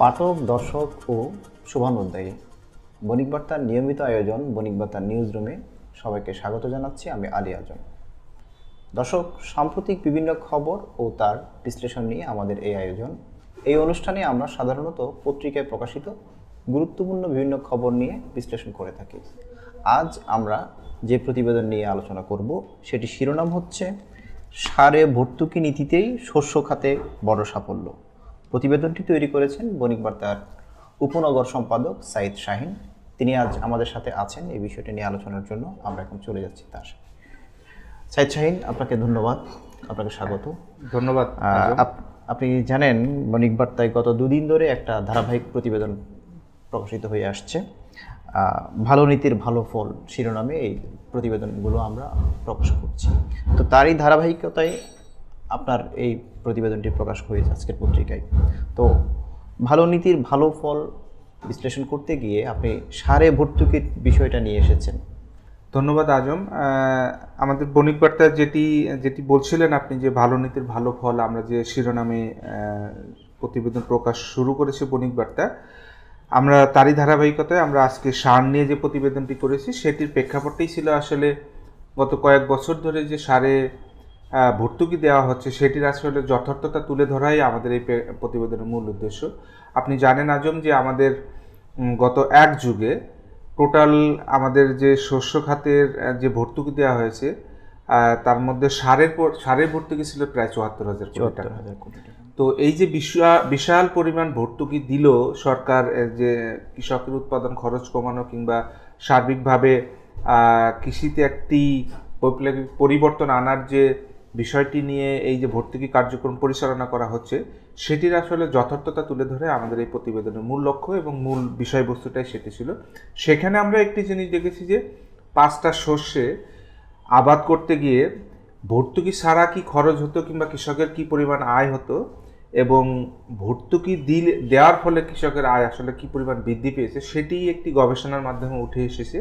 পাঠক, দর্শক ও শুভানুধ্যায়ী বণিক বার্তার নিয়মিত আয়োজন বণিক বার্তার নিউজ রুমে সবাইকে স্বাগত জানাচ্ছি। আমি আলী আজম। দর্শক, সাম্প্রতিক বিভিন্ন খবর ও তার বিশ্লেষণ নিয়ে আমাদের এই আয়োজন। এই অনুষ্ঠানে আমরা সাধারণত পত্রিকায় প্রকাশিত গুরুত্বপূর্ণ বিভিন্ন খবর নিয়ে বিশ্লেষণ করে থাকি। আজ আমরা যে প্রতিবেদন নিয়ে আলোচনা করব সেটি শিরোনাম হচ্ছে সারে ভর্তুকি নীতিতেই শস্য খাতে বড় সাফল্য। প্রতিবেদনটি তৈরি করেছেন বণিক বার্তার উপনগর সম্পাদক সাইদ শাহিন। তিনি আজ আমাদের সাথে আছেন এই বিষয়টি নিয়ে আলোচনার জন্য। আমরা এখন চলে যাচ্ছি তার সাথে। সাইদ শাহিন, আপনাকে ধন্যবাদ, আপনাকে স্বাগত। ধন্যবাদ। আপনি জানেন বণিক বার্তায় গত দুদিন ধরে একটা ধারাবাহিক প্রতিবেদন প্রকাশিত হয়ে আসছে। ভালো নীতির ভালো ফল শিরোনামে এই প্রতিবেদনগুলো আমরা প্রকাশ করছি। তো তারই ধারাবাহিকতায় আপনার এই প্রতিবেদনটি প্রকাশ হয়েছে আজকের পত্রিকায়। তো ভালো নীতির ভালো ফল বিশ্লেষণ করতে গিয়ে আপনি সারে ভর্তুকির বিষয়টা নিয়ে এসেছেন। ধন্যবাদ আজম। আমাদের বণিক বার্তা যেটি বলছিলেন আপনি, যে ভালো নীতির ভালো ফল, আমরা যে শিরোনামে প্রতিবেদন প্রকাশ শুরু করেছে বণিক বার্তা, আমরা তারই ধারাবাহিকতায় আমরা আজকে সার নিয়ে যে প্রতিবেদনটি করেছি সেটির প্রেক্ষাপটটাই ছিল আসলে গত কয়েক বছর ধরে যে সারে ভর্তুকি দেওয়া হচ্ছে সেটির আসলে যথার্থতা তুলে ধরাই আমাদের এই প্রতিবেদনের মূল উদ্দেশ্য। আপনি জানেন আজম যে আমাদের গত এক যুগে টোটাল আমাদের যে শস্য খাতের যে ভর্তুকি দেওয়া হয়েছে তার মধ্যে সারের ভর্তুকি ছিল প্রায় ৭৪,০০০ কোটি টাকা। তো এই যে বিশাল পরিমাণ ভর্তুকি দিল সরকার, যে কৃষকের উৎপাদন খরচ কমানো কিংবা সার্বিকভাবে কৃষিতে একটি বৈপ্লবিক পরিবর্তন আনার যে বিষয়টি নিয়ে এই যে ভর্তুকি কার্যক্রম পরিচালনা করা হচ্ছে সেটির আসলে যথার্থতা তুলে ধরে আমাদের এই প্রতিবেদনের মূল লক্ষ্য এবং মূল বিষয়বস্তুটাই সেটি ছিল। সেখানে আমরা একটি জিনিস দেখেছি যে 5টা শস্যে আবাদ করতে গিয়ে ভর্তুকি ছাড়া কি খরচ হতো কিংবা কৃষকের কি পরিমাণ আয় হতো, এবং ভর্তুকি দেওয়ার ফলে কৃষকের আয় আসলে কি পরিমাণ বৃদ্ধি পেয়েছে সেটি একটি গবেষণার মাধ্যমে উঠে এসেছে।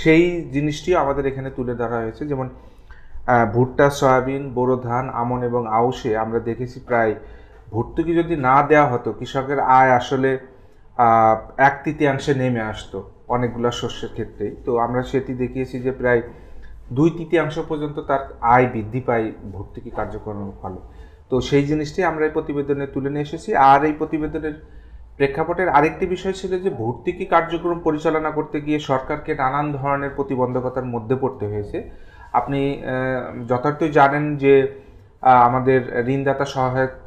সেই জিনিসটিও আমাদের এখানে তুলে ধরা হয়েছে। যেমন ভুট্টা, সয়াবিন, বোরো ধান, আমন এবং আউশে আমরা দেখেছি প্রায় ভর্তুকি যদি না দেওয়া হতো কৃষকের আয় আসলে 1/3 নেমে আসতো অনেকগুলো শস্যের ক্ষেত্রেই। তো আমরা সেটি দেখিয়েছি যে প্রায় 2/3 পর্যন্ত তার আয় বৃদ্ধি পায় ভর্তুকি কার্যক্রমের ফলে। তো সেই জিনিসটি আমরা এই প্রতিবেদনে তুলে নিয়ে এসেছি। আর এই প্রতিবেদনের প্রেক্ষাপটের আরেকটি বিষয় ছিল যে ভর্তুকি কার্যক্রম পরিচালনা করতে গিয়ে সরকারকে নানান ধরনের প্রতিবন্ধকতার মধ্যে পড়তে হয়েছে। আপনি যথার্থই জানেন যে আমাদের ঋণদাতা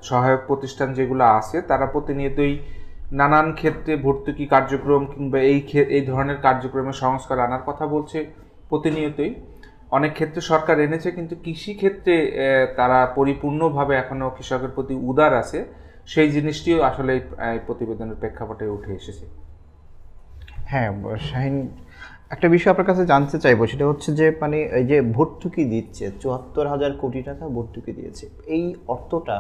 সহায়ক প্রতিষ্ঠান যেগুলো আছে তারা প্রতিনিয়তই নানান ক্ষেত্রে ভর্তুকি কার্যক্রম কিংবা এই ধরনের কার্যক্রমে সংস্কার আনার কথা বলছে প্রতিনিয়তই। অনেক ক্ষেত্রে সরকার এনেছে, কিন্তু কৃষি ক্ষেত্রে তারা পরিপূর্ণভাবে এখনও কৃষকের প্রতি উদার আছে। সেই জিনিসটিও আসলে এই প্রতিবেদনের প্রেক্ষাপটে উঠে এসেছে। হ্যাঁ শাহিন, একটা বিষয় আপনার কাছে জানতে চাইবো, সেটা হচ্ছে যে মানে এই যে ভর্তুকি দিচ্ছে ৭৪,০০০ কোটি টাকা ভর্তুকি দিয়েছে, এই অর্থটা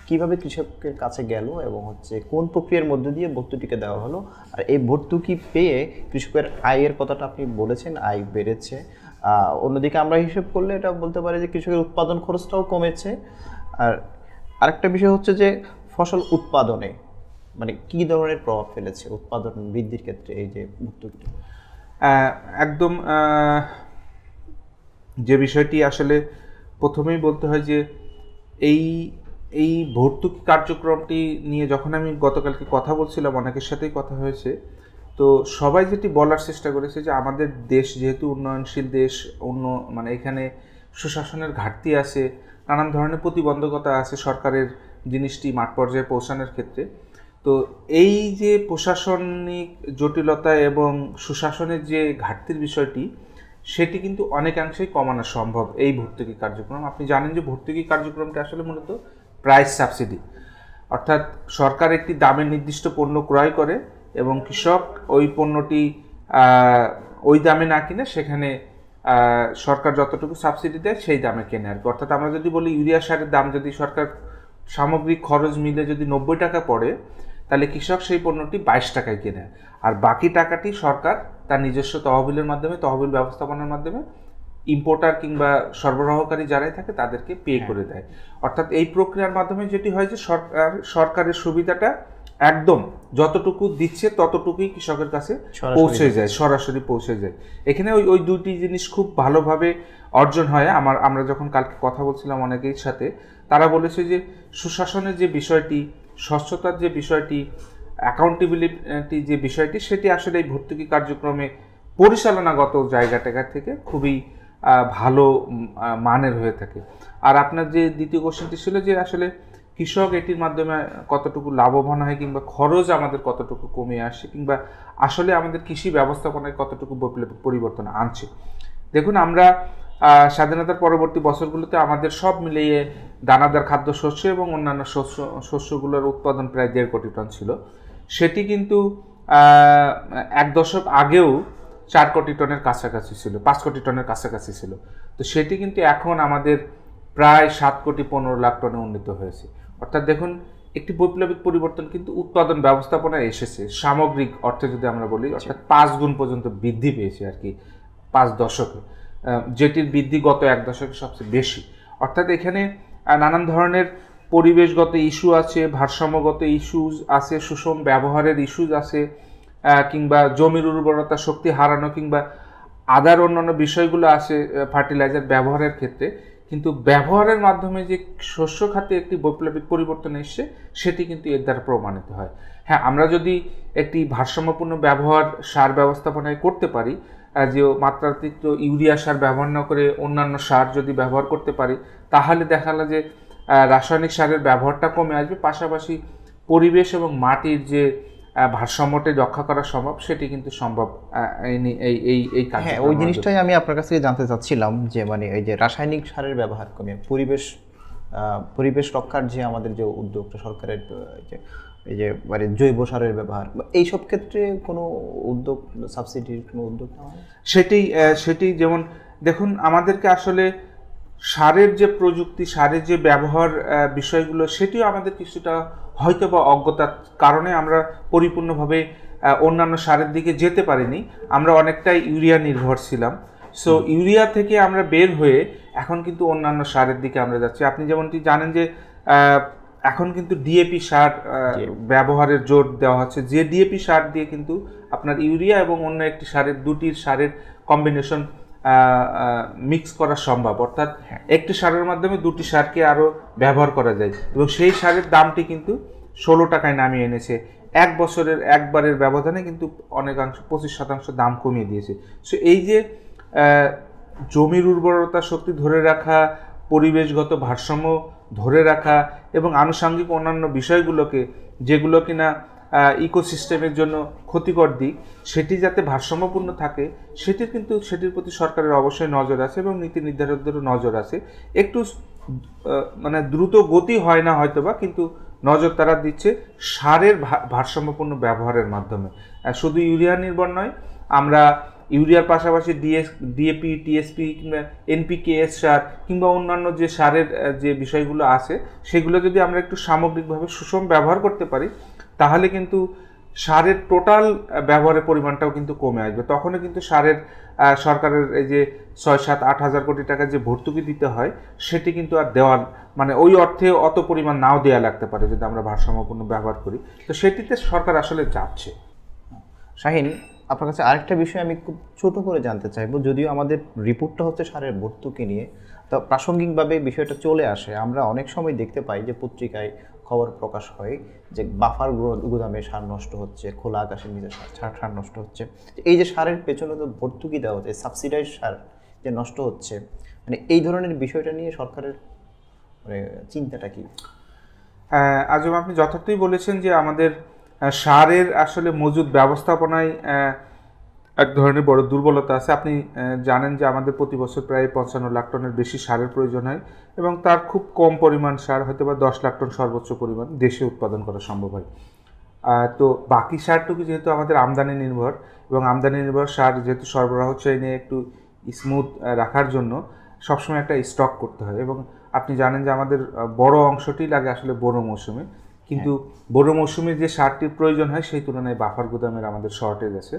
কিভাবে কৃষকের কাছে গেল এবং হচ্ছে কোন প্রক্রিয়ার মধ্যে দিয়ে ভর্তুকিকে দেওয়া হলো? আর এই ভর্তুকি পেয়ে কৃষকের আয়ের কথাটা আপনি বলেছেন, আয় বেড়েছে। অন্যদিকে আমরা হিসেব করলে এটা বলতে পারি যে কৃষকের উৎপাদন খরচটাও কমেছে। আর আরেকটা বিষয় হচ্ছে যে ফসল উৎপাদনে মানে কী ধরনের প্রভাব ফেলেছে উৎপাদন বৃদ্ধির ক্ষেত্রে এই যে ভর্তুকি? একদম যে বিষয়টি আসলে প্রথমেই বলতে হয় যে এই ভর্তুকি কার্যক্রমটি নিয়ে যখন আমি গতকালকে কথা বলছিলাম, অনেকের সাথেই কথা হয়েছে, তো সবাই যেটি বলার চেষ্টা করেছে যে আমাদের দেশ যেহেতু উন্নয়নশীল দেশ, মানে এখানে সুশাসনের ঘাটতি আছে, নানান ধরনের প্রতিবন্ধকতা আছে সরকারের জিনিসটি মাঠ পর্যায়ে পৌঁছানোর ক্ষেত্রে। তো এই যে প্রশাসনিক জটিলতা এবং সুশাসনের যে ঘাটতির বিষয়টি সেটি কিন্তু অনেকাংশেই কমানো সম্ভব এই ভর্তুকি কার্যক্রম। আপনি জানেন যে ভর্তুকি কার্যক্রমটা আসলে মূলত প্রাইস সাবসিডি, অর্থাৎ সরকার একটি দামের নির্দিষ্ট পণ্য ক্রয় করে এবং কৃষক ওই পণ্যটি ওই দামে না কিনে সেখানে সরকার যতটুকু সাবসিডি দেয় সেই দামে কেনে আর কি। অর্থাৎ আমরা যদি বলি ইউরিয়া সারের দাম যদি সরকার সামগ্রিক খরচ মিলে যদি 90 টাকা পড়ে, তাহলে কৃষক সেই পণ্যটি 22 টাকায় কেনে, আর বাকি টাকাটি সরকার তার নিজস্ব তহবিলের মাধ্যমে, তহবিল ব্যবস্থাপনার মাধ্যমে ইম্পোর্টার কিংবা সরবরাহকারী যারাই থাকে তাদেরকে পে করে দেয়। অর্থাৎ এই প্রক্রিয়ার মাধ্যমে যেটি হয় যে সরকারের সুবিধাটা একদম যতটুকু দিচ্ছে ততটুকুই কৃষকের কাছে সরাসরি পৌঁছে যায়, সরাসরি পৌঁছে যায়। এখানে ওই ওই দুটি জিনিস খুব ভালোভাবে অর্জন হয়। আমরা যখন কালকে কথা বলছিলাম অনেকের সাথে, তারা বলেছে যে সুশাসনের যে বিষয়টি, স্বচ্ছতার যে বিষয়টি, অ্যাকাউন্টেবিলিটি যে বিষয়টি, সেটি আসলে এই ভর্তুকি কার্যক্রমে পরিচালনাগত জায়গাটা থেকে খুবই ভালো মানের হয়ে থাকে। আর আপনার যে দ্বিতীয় কোশ্চেনটি ছিল যে আসলে কৃষক এটির মাধ্যমে কতটুকু লাভবান হয়, কিংবা খরচ আমাদের কতটুকু কমে আসে, কিংবা আসলে আমাদের কৃষি ব্যবস্থাপনায় কতটুকু বৈপ্লবিক পরিবর্তন আনছে। দেখুন, আমরা স্বাধীনতার পরবর্তী বছরগুলোতে আমাদের সব মিলিয়ে দানাদার খাদ্যশস্য এবং অন্যান্য শস্যগুলোর উৎপাদন প্রায় 1.5 কোটি টন ছিল। সেটি কিন্তু এক দশক আগেও 4 কোটি টনের কাছাকাছি ছিল, 5 কোটি টনের কাছাকাছি ছিল। তো সেটি কিন্তু এখন আমাদের প্রায় 7 কোটি 15 লাখ টনে উন্নীত হয়েছে। অর্থাৎ দেখুন, একটি বৈপ্লবিক পরিবর্তন কিন্তু উৎপাদন ব্যবস্থাপনায় এসেছে। সামগ্রিক অর্থে যদি আমরা বলি, অর্থাৎ 5 গুণ পর্যন্ত বৃদ্ধি পেয়েছে আর কি 5 দশকে, যেটির বৃদ্ধি গত 1 দশকে সবচেয়ে বেশি। অর্থাৎ এখানে নানান ধরনের পরিবেশগত ইস্যু আছে, ভারসাম্যগত ইস্যুজ আছে, সুষম ব্যবহারের ইস্যুজ আছে, কিংবা জমির উর্বরতা শক্তি হারানো, কিংবা আদার অন্যান্য বিষয়গুলো আছে ফার্টিলাইজার ব্যবহারের ক্ষেত্রে। কিন্তু ব্যবহারের মাধ্যমে যে শস্য খাতে একটি বৈপ্লবিক পরিবর্তন এসছে, সেটি কিন্তু এর দ্বারা প্রমাণিত হয়। হ্যাঁ, আমরা যদি একটি ভারসাম্যপূর্ণ ব্যবহার সার ব্যবস্থাপনায় করতে পারি, যে মাত্রাতিরিক্ত ইউরিয়া সার ব্যবহার না করে অন্যান্য সার যদি ব্যবহার করতে পারি, তাহলে দেখা গেল যে রাসায়নিক সারের ব্যবহারটা কমে আসবে, পাশাপাশি পরিবেশ এবং মাটির যে ভারসাম্যটা রক্ষা করা সম্ভব, সেটি কিন্তু সম্ভব এই কাজ। হ্যাঁ, ওই জিনিসটাই আমি আপনার কাছ থেকে জানতে চাচ্ছিলাম, যে মানে এই যে রাসায়নিক সারের ব্যবহার কমে পরিবেশ রক্ষার যে আমাদের যে উদ্যোগটা সরকারের, এই যে মানে জৈব সারের ব্যবহার, এইসব ক্ষেত্রে কোনো উদ্যোগ, সাবসিডির কোনো উদ্যোগ নেওয়া হয়? সেটি যেমন দেখুন, আমাদেরকে আসলে সারের যে প্রযুক্তি, সারের যে ব্যবহার বিষয়গুলো, সেটিও আমাদের কিছুটা হয়তো বা অজ্ঞতার কারণে আমরা পরিপূর্ণভাবে অন্যান্য সারের দিকে যেতে পারিনি। আমরা অনেকটাই ইউরিয়া নির্ভর ছিলাম। সো ইউরিয়া থেকে আমরা বের হয়ে এখন কিন্তু অন্যান্য সারের দিকে আমরা যাচ্ছি। আপনি যেমনটি জানেন যে এখন কিন্তু ডিএপি সার ব্যবহারের জোর দেওয়া হচ্ছে, যে ডিএপি সার দিয়ে কিন্তু আপনার ইউরিয়া এবং অন্য একটি দুটির সারের কম্বিনেশন মিক্স করা সম্ভব। অর্থাৎ একটি সারের মাধ্যমে দুটি সারকে আরও ব্যবহার করা যায়, এবং সেই সারের দামটি কিন্তু 16 টাকায় নামিয়ে এনেছে। একবারের ব্যবধানে কিন্তু অনেকাংশ 25% দাম কমিয়ে দিয়েছে। সো এই যে জমির উর্বরতা শক্তি ধরে রাখা, পরিবেশগত ভারসাম্য ধরে রাখা, এবং আনুষঙ্গিক অন্যান্য বিষয়গুলোকে, যেগুলো কিনা ইকোসিস্টেমের জন্য ক্ষতিকর দিক, সেটি যাতে ভারসাম্যপূর্ণ থাকে, সেটির প্রতি সরকারের অবশ্যই নজর আছে, এবং নীতি নির্ধারকদেরও নজর আছে। একটু মানে দ্রুত গতি হয় না হয়তোবা, কিন্তু নজর তারা দিচ্ছে সারের ভারসাম্যপূর্ণ ব্যবহারের মাধ্যমে। শুধু ইউরিয়া নির্ভর নয়, আমরা ইউরিয়ার পাশাপাশি ডিএপি, টিএসপি কিংবা এনপিকেএস সার কিংবা অন্যান্য যে সারের যে বিষয়গুলো আছে, সেগুলো যদি আমরা একটু সামগ্রিকভাবে সুষম ব্যবহার করতে পারি, তাহলে কিন্তু সারের টোটাল ব্যবহারের পরিমাণটাও কিন্তু কমে আসবে। তখনও কিন্তু সারের সরকারের এই যে 6-7-8 হাজার কোটি টাকা যে ভর্তুকি দিতে হয়, সেটি কিন্তু আর দেওয়ার মানে ওই অর্থে অত পরিমাণ নাও দেওয়া লাগতে পারে যদি আমরা ভারসাম্যপূর্ণ ব্যবহার করি। তো সেটিতে সরকার আসলে যাচ্ছে। শাহিন, আপনার কাছে আরেকটা বিষয় আমি খুব ছোট করে জানতে চাইবো, যদিও আমাদের রিপোর্টটা হচ্ছে সারের ভর্তুকি নিয়ে, তো প্রাসঙ্গিকভাবে বিষয়টা চলে আসে। আমরা অনেক সময় দেখতে পাই যে পত্রিকায় খবর প্রকাশ হয় যে বাফার গুদামে সার নষ্ট হচ্ছে, খোলা আকাশের নিচে সার নষ্ট হচ্ছে। এই যে সারের পেছনে তো ভর্তুকি দেওয়া হচ্ছে, সাবসিডাইজ সার যে নষ্ট হচ্ছে, মানে এই ধরনের বিষয়টা নিয়ে সরকারের মানে চিন্তাটা কি? আজম, আপনি যথার্থই বলেছেন যে আমাদের সারের আসলে মজুদ ব্যবস্থাপনায় এক ধরনের বড় দুর্বলতা আছে। আপনি জানেন যে আমাদের প্রতি বছর প্রায় 55 লাখ টনের বেশি সারের প্রয়োজন হয়, এবং তার খুব কম পরিমাণ সার, হয়তো বা 10 লাখ টন সর্বোচ্চ পরিমাণ দেশে উৎপাদন করা সম্ভব হয়। তো বাকি সারটুকু যেহেতু আমাদের আমদানি নির্ভর, এবং আমদানি নির্ভর সার যেহেতু সরবরাহ চেইনে একটু স্মুথ রাখার জন্য সবসময় একটা স্টক করতে হয়, এবং আপনি জানেন যে আমাদের বড় অংশটি লাগে আসলে বড় মৌসুমে, কিন্তু বড় মৌসুমে যে সারটির প্রয়োজন হয় সেই তুলনায় বাফার গুদামের আমাদের শর্টেজ আছে।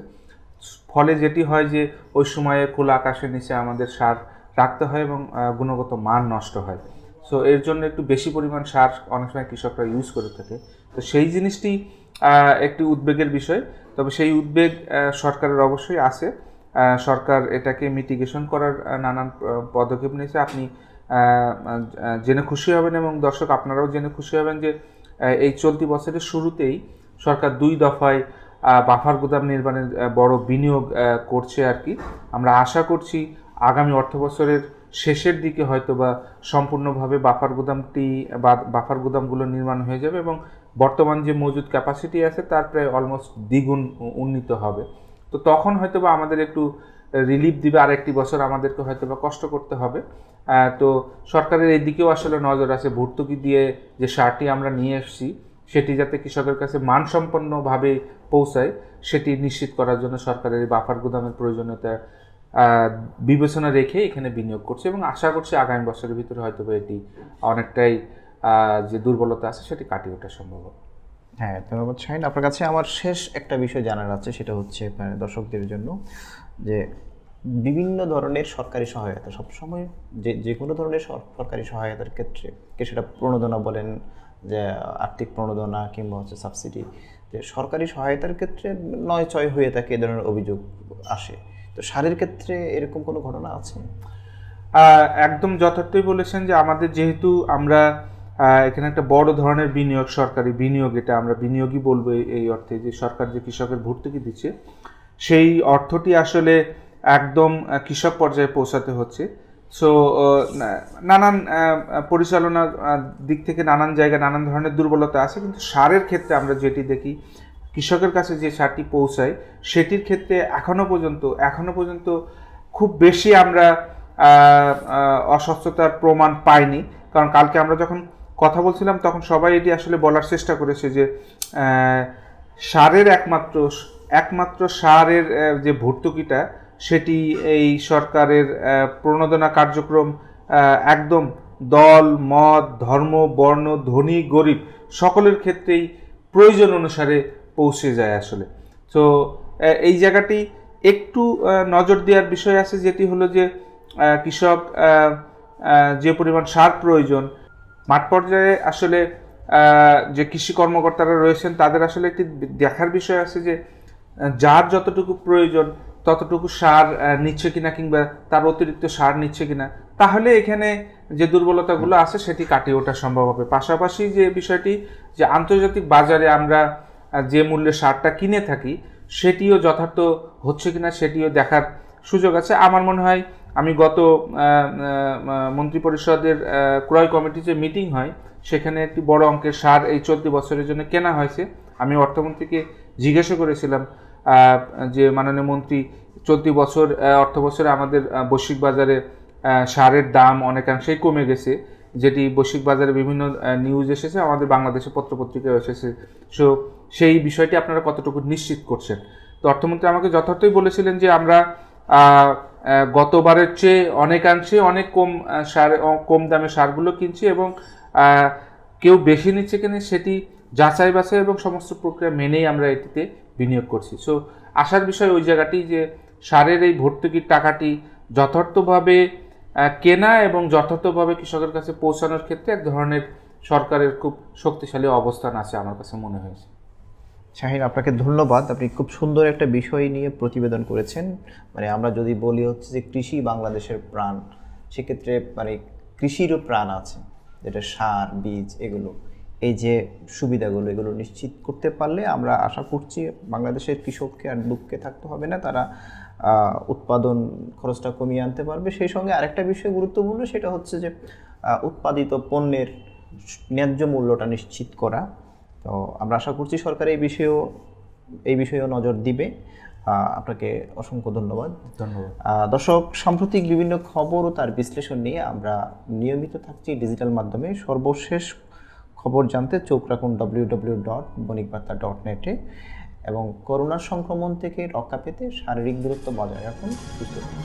ফলে যেটি হয় যে ওই সময়ে খোলা আকাশের নিচে আমাদের সার রাখতে হয়, এবং গুণগত মান নষ্ট হয়। সো এর জন্য একটু বেশি পরিমাণ সার অনেক সময় কৃষকরা ইউজ করে থাকে। তো সেই জিনিসটি একটি উদ্বেগের বিষয়, তবে সেই উদ্বেগ সরকারের অবশ্যই আছে। সরকার এটাকে মিটিগেশন করার নানান পদক্ষেপ নিয়েছে। আপনি জেনে খুশি হবেন এবং দর্শক আপনারাও জেনে খুশি হবেন যে এই চলতি বছরের শুরুতেই সরকার 2 দফায় বাফার গুদাম নির্মাণের বড় বিনিয়োগ করছে আর কি। আমরা আশা করছি আগামী অর্থবছরের শেষের দিকে হয়তো বা সম্পূর্ণভাবে বাফার গুদামগুলো নির্মাণ হয়ে যাবে এবং বর্তমান যে মজুদ ক্যাপাসিটি আছে তার প্রায় অলমোস্ট দ্বিগুণ উন্নীত হবে। তো তখন হয়তো বা আমাদের একটু রিলিফ দিবে, আর একটি বছর আমাদেরকে হয়তো বা কষ্ট করতে হবে। তো সরকারের এই দিকেও আসলে নজর আছে, ভর্তুকি দিয়ে যে সারটি আমরা নিয়ে এসেছি সেটি যাতে কৃষকের কাছে মানসম্পন্নভাবে পৌঁছায় সেটি নিশ্চিত করার জন্য সরকারের এই বাফার গুদামের প্রয়োজনীয়তা বিবেচনা রেখে এখানে বিনিয়োগ করছে এবং আশা করছি আগামী বছরের ভিতরে হয়তো এটি অনেকটাই যে দুর্বলতা আছে সেটি কাটিয়ে ওঠা সম্ভব হবে। হ্যাঁ, ধন্যবাদ শাহিন। আপনার কাছে আমার শেষ একটা বিষয় জানার আছে, সেটা হচ্ছে দর্শকদের জন্য যে বিভিন্ন ধরনের সরকারি সহায়তা সবসময় যে কোনো ধরনের সরকারি সহায়তার ক্ষেত্রে সেটা প্রণোদনা বলেন, যে আর্থিক প্রণোদনা কিংবা হচ্ছে সাবসিডি, যে সরকারি সহায়তার ক্ষেত্রে নয় ছয় হয়ে থাকে এ ধরনের অভিযোগ আসে। তো সারের ক্ষেত্রে এরকম কোনো ঘটনা আছে? একদম যথার্থই বলেছেন যে আমাদের যেহেতু আমরা এখানে একটা বড় ধরনের বিনিয়োগ, সরকারি বিনিয়োগ, এটা আমরা বিনিয়োগই বলবো এই অর্থে যে সরকার যে কৃষকের ভর্তুকি দিচ্ছে সেই অর্থটি আসলে একদম কৃষক পর্যায়ে পৌঁছাতে হচ্ছে। সো নানান পরিচালনার দিক থেকে নানান জায়গায় নানান ধরনের দুর্বলতা আছে, কিন্তু সারের ক্ষেত্রে আমরা যেটি দেখি কৃষকের কাছে যে সারটি পৌঁছায় সেটির ক্ষেত্রে এখনো পর্যন্ত খুব বেশি আমরা অস্বচ্ছতার প্রমাণ পাইনি। কারণ কালকে আমরা যখন কথা বলছিলাম তখন সবাই এটি আসলে বলার চেষ্টা করেছে যে সারের একমাত্র সারের যে ভর্তুকিটা সেটি এই সরকারের প্রণোদনা কার্যক্রম একদম দল মত ধর্ম বর্ণ ধনী গরিব সকলের ক্ষেত্রেই প্রয়োজন অনুসারে পৌঁছে যায় আসলে। তো এই জায়গাটি একটু নজর দেওয়ার বিষয় আছে, যেটি হলো যে কৃষক যে পরিমাণ সার প্রয়োজন মাঠ পর্যায়ে আসলে যে কৃষি কর্মকর্তারা রয়েছেন তাদের আসলে একটি দেখার বিষয় আছে যে যার যতটুকু প্রয়োজন ততটুকু সার নিচ্ছে কিনা কিংবা তার অতিরিক্ত সার নিচ্ছে কিনা, তাহলে এখানে যে দুর্বলতাগুলো আছে সেটি কাটিয়ে ওঠা সম্ভব হবে। পাশাপাশি যে বিষয়টি যে আন্তর্জাতিক বাজারে আমরা যে মূল্যে সারটা কিনে থাকি সেটিও যথার্থ হচ্ছে কিনা সেটিও দেখার সুযোগ আছে। আমার মনে হয় আমি গত মন্ত্রিপরিষদের ক্রয় কমিটি যে মিটিং হয় সেখানে একটি বড় অঙ্কের সার এই চলতি বছরের জন্য কেনা হয়েছে। আমি অর্থমন্ত্রীকে জিজ্ঞাসা করেছিলাম যে মাননীয় মন্ত্রী, চলতি বছর অর্থ বছরে আমাদের বৈশ্বিক বাজারে সারের দাম অনেকাংশেই কমে গেছে, যেটি বৈশ্বিক বাজারে বিভিন্ন নিউজ এসেছে, আমাদের বাংলাদেশে পত্রপত্রিকায় এসেছে। সো সেই বিষয়টি আপনারা কতটুকু নিশ্চিত করছেন? তো অর্থমন্ত্রী আমাকে যথার্থই বলেছিলেন যে আমরা গতবারের চেয়ে অনেকাংশে অনেক কম দামে সারগুলো কিনছি এবং কেউ বেশি নিচ্ছে কিনা সেটি যাচাই বাছাই এবং সমস্ত প্রক্রিয়া মেনেই আমরা এটিতে বিনিয়োগ করছি। সো আশার বিষয় ওই জায়গাটি যে সারের এই ভর্তুকির টাকাটি যথার্থভাবে কেনা এবং যথার্থভাবে কৃষকের কাছে পৌঁছানোর ক্ষেত্রে এক ধরনের সরকারের খুব শক্তিশালী অবস্থান আছে আমার কাছে মনে হয়েছে। শাহিন, আপনাকে ধন্যবাদ। আপনি খুব সুন্দর একটা বিষয় নিয়ে প্রতিবেদন করেছেন। মানে আমরা যদি বলি হচ্ছে যে কৃষি বাংলাদেশের প্রাণ, সেক্ষেত্রে মানে কৃষিরও প্রাণ আছে, যেটা সার বীজ এগুলো, এই যে সুবিধাগুলো এগুলো নিশ্চিত করতে পারলে আমরা আশা করছি বাংলাদেশের কৃষককে আর দুঃখে থাকতে হবে না, তারা উৎপাদন খরচটা কমিয়ে আনতে পারবে। সেই সঙ্গে আরেকটা বিষয় গুরুত্বপূর্ণ, সেটা হচ্ছে যে উৎপাদিত পণ্যের ন্যায্য মূল্যটা নিশ্চিত করা। তো আমরা আশা করছি সরকার এই বিষয়েও নজর দিবে। আপনাকে অসংখ্য ধন্যবাদ। দর্শক, সাম্প্রতিক বিভিন্ন খবর ও তার বিশ্লেষণ নিয়ে আমরা নিয়মিত থাকছি ডিজিটাল মাধ্যমে। সর্বশেষ খবর জানতে চোখ রাখুন www.bonikbarta.net এবং করোনা সংক্রমণ থেকে রক্ষা পেতে শারীরিক দূরত্ব বজায় রাখুন। সুস্থ থাকুন।